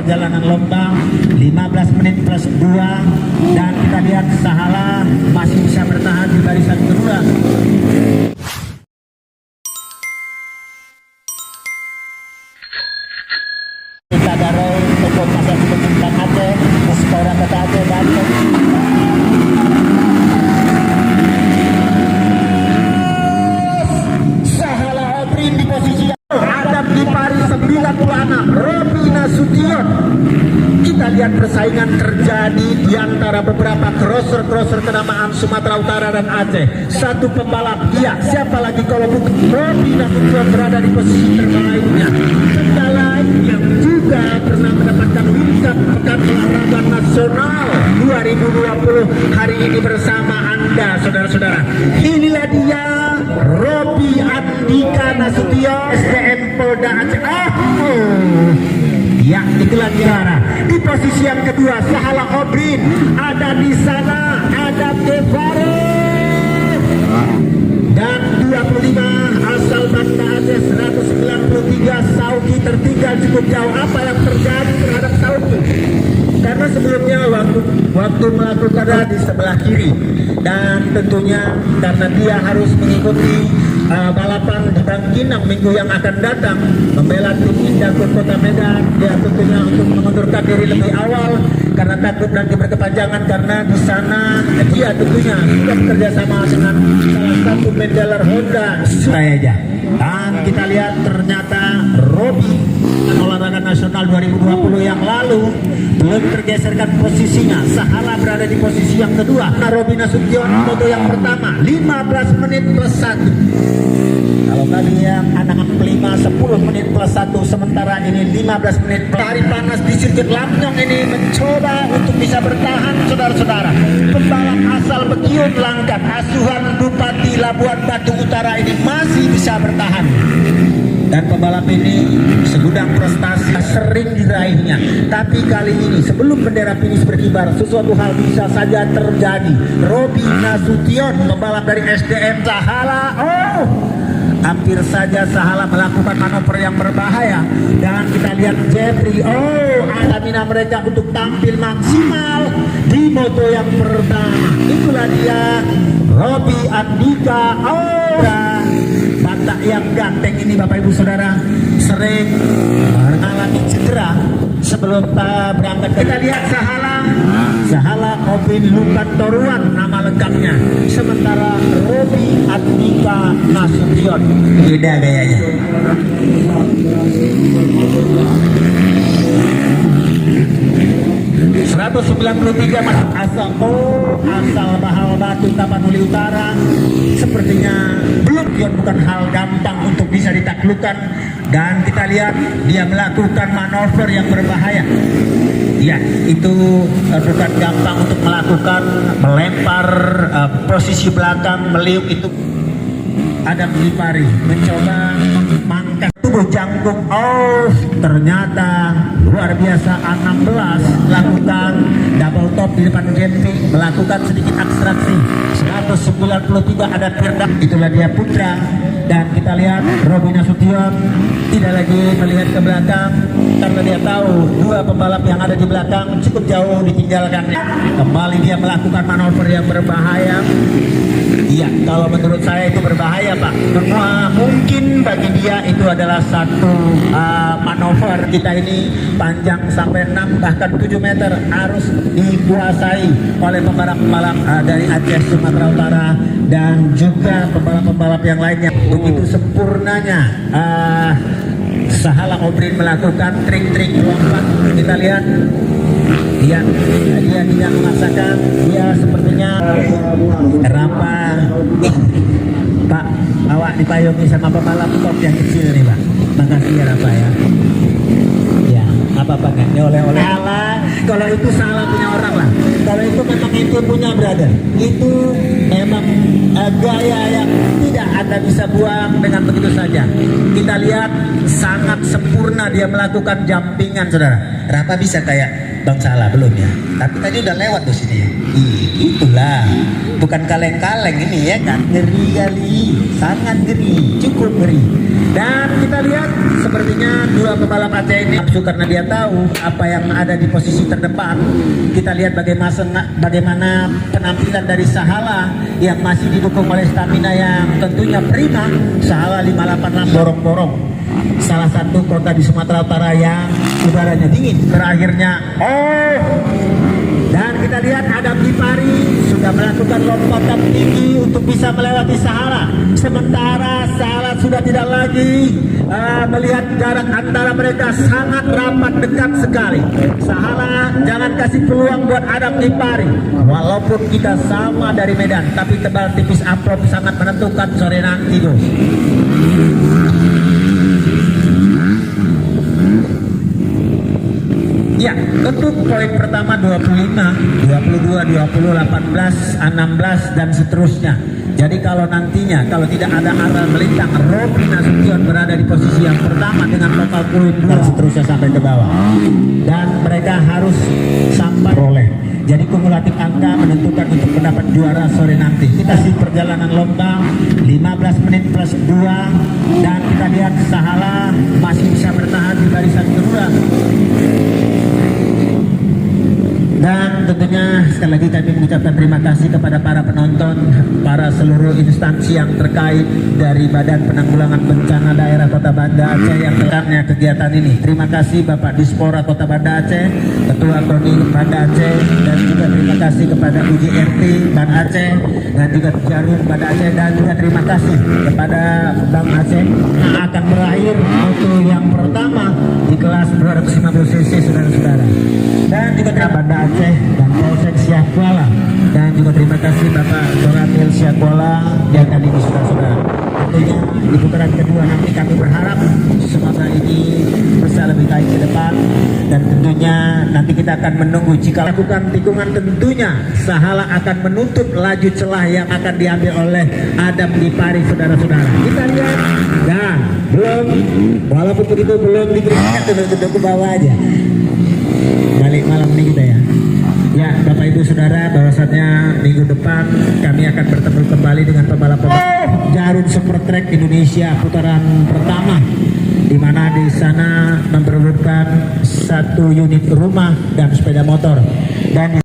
perjalanan lomba 15 menit plus 2, dan kita lihat Sahala masih bisa bertahan di barisan kedua. Kita darah untuk pasang tentang Aceh, sekolah kata Aceh Banten. Sahala Obrin di posisi Adam di pari 96, Robi Nasution. Kita lihat persaingan terjadi di antara beberapa crosser kenamaan Sumatera Utara dan Aceh. Satu pembalap, iya, siapa lagi kalau bukan Robi Nasution berada di posisi terbaiknya. Kendala yang juga pernah mendapatkan wingsup Pekan Olahraga Nasional 2020 hari ini bersama Anda, saudara-saudara. Inilah dia Robi Andika Nasution, SDM Polda Aceh. Ya, itulah dia. Di posisi yang kedua Sahala Obrin, ada di sana ada Devare, dan 25 asal Banda Aceh 193 Sauki tertinggal cukup jauh. Apa yang terjadi terhadap Sauki? Karena sebelumnya waktu melakukan di sebelah kiri, dan tentunya karena dia harus mengikuti balapan di Bangkinang minggu yang akan datang membela tim Indakur Kota Medan, dia tentunya untuk mengundurkan diri lebih awal karena takut nanti berkepanjangan, karena di sana dia tentunya sudah bekerja sama dengan salah satu mendeler Honda saja. Dan kita lihat ternyata Robi Olahraga Nasional 2020 yang lalu belum tergeserkan posisinya. Sahala berada di posisi yang kedua. Robi Nasution moto yang pertama 15 menit plus 1. Kalau tadi yang anak kelima 10 menit plus 1, sementara ini 15 menit. Hari panas di sirkuit Lamnyong ini mencoba untuk bisa bertahan, saudara-saudara. Pembalap asal Bekiun Langkat, asuhan Bupati Labuan Batu Utara ini masih bisa bertahan. Dan pembalap ini segudang prestasi sering diraihnya. Tapi kali ini sebelum bendera finish berkibar, sesuatu hal bisa saja terjadi. Robi Nasution, pembalap dari SDM Sahala, hampir saja Sahala melakukan manuver yang berbahaya. Dan kita lihat Jeffrey, stamina mereka untuk tampil maksimal di moto yang pertama. Itulah dia Robi Andika. Batak yang ganteng ini, Bapak Ibu Saudara, sering mengalami cedera sebelum berangkat. Kita lihat Sahala Obrin Lukan Toruan nama lengkapnya, sementara Robi Andika Nasution beda gayanya. asal Bahal Batu Tapanuli Utara. Sepertinya bukan hal gampang untuk bisa ditaklukkan, dan kita lihat dia melakukan manuver yang berbahaya. Ya, itu bukan gampang untuk melakukan melempar posisi belakang meliuk itu. Adam Lipari mencoba mangkas tubuh jangkung. Ternyata luar biasa. 16 lakukan double top di depan Genpi, melakukan sedikit abstraksi. 193 ada Firdak, itulah dia Putra. Dan kita lihat Robi Nasution tidak lagi melihat ke belakang karena dia tahu dua pembalap yang ada di belakang cukup jauh ditinggalkan. Kembali dia melakukan manuver yang berbahaya. Iya, kalau menurut saya itu berbahaya, Pak. Semua mungkin bagi dia itu adalah satu manuver. Kita ini panjang sampai 6 bahkan 7 meter harus dikuasai oleh pembalap-pembalap dari Aceh, Sumatera Utara, dan juga pembalap-pembalap yang lainnya. Begitu sempurnanya Sahala Obrin melakukan trik-trik lompat. Kita lihat dia tidak memaksakan, dia sepertinya Rapa. Pak, awak dipayungi sama pembalap top yang kecil nih, Pak. Makasih ya Rapa ya. Ya, apa-apa kan? Oleh-oleh. Kalau itu salah punya orang lah. Kalau itu memang itu punya brother. Itu memang gaya yang tidak Anda bisa buang dengan begitu saja. Kita lihat sangat sempurna dia melakukan jumpingan, saudara. Rapa bisa kayak Bang Salah belum ya? Tapi tadi udah lewat tuh sini ya. Itulah, bukan kaleng-kaleng ini ya kan? Ngeri kali, sangat ngeri, cukup ngeri. Dan kita lihat sepertinya dua pembalap Aceh ini nafsu karena dia tahu apa yang ada di posisi terdepan. Kita lihat bagaimana penampilan dari Sahala yang masih didukung oleh stamina yang tentunya prima. Sahala 586 borong-borong. Salah satu kota di Sumatera Utara yang udaranya dingin. Terakhirnya, dan kita lihat Adam Gipari sudah melakukan lompatan tinggi untuk bisa melewati Sahala. Sementara Sahala sudah tidak lagi melihat jarak antara mereka sangat rapat dekat sekali. Sahala jangan kasih peluang buat Adam Gipari. Walaupun kita sama dari Medan, tapi tebal tipis amplop sangat menentukan sore nanti, bos. Ya, untuk poin pertama 25, 22, 20, 18, 16 dan seterusnya. Jadi kalau nantinya kalau tidak ada arah melintang, Robby Nasution berada di posisi yang pertama dengan total poin 2 dan seterusnya sampai ke bawah. Dan mereka harus sampai oleh. Jadi kumulatif angka menentukan untuk mendapat juara sore nanti. Kita sih perjalanan lomba 15 menit plus 2 dan kita lihat Sahala masih bisa bertahan di barisan kedua. Dan tentunya sekali lagi kami mengucapkan terima kasih kepada para penonton, para seluruh instansi yang terkait dari Badan Penanggulangan Bencana Daerah Kota Banda Aceh yang telah kegiatan ini. Terima kasih Bapak Dispora Kota Banda Aceh, Ketua KONI Banda Aceh, dan juga terima kasih kepada UJRT Banda Aceh, dan juga Jarum Banda Aceh, dan juga terima kasih kepada Bang Aceh yang akan berakhir waktu yang pertama di kelas 250 cc, saudara-saudara. Dan juga terima Banda Aceh dan Polsek Siak Kuala, dan juga terima kasih Bapak Doratil Siak Kuala yang tadi ini, saudara-saudara. Tentunya di putaran kedua nanti kami berharap semoga ini bisa lebih baik ke depan, dan tentunya nanti kita akan menunggu jika lakukan tikungan. Tentunya Sahala akan menutup laju celah yang akan diambil oleh Adam Gipari, saudara-saudara. Kita lihat, dan belum, walaupun begitu belum diberikan ke bawah aja. Balik malam ini kita ya. Ya, Bapak Ibu Saudara, bahwasannya minggu depan kami akan bertemu kembali dengan pembalap-pembalap Jarum Super Track Indonesia putaran pertama, di mana di sana memperebutkan 1 unit rumah dan sepeda motor. Dan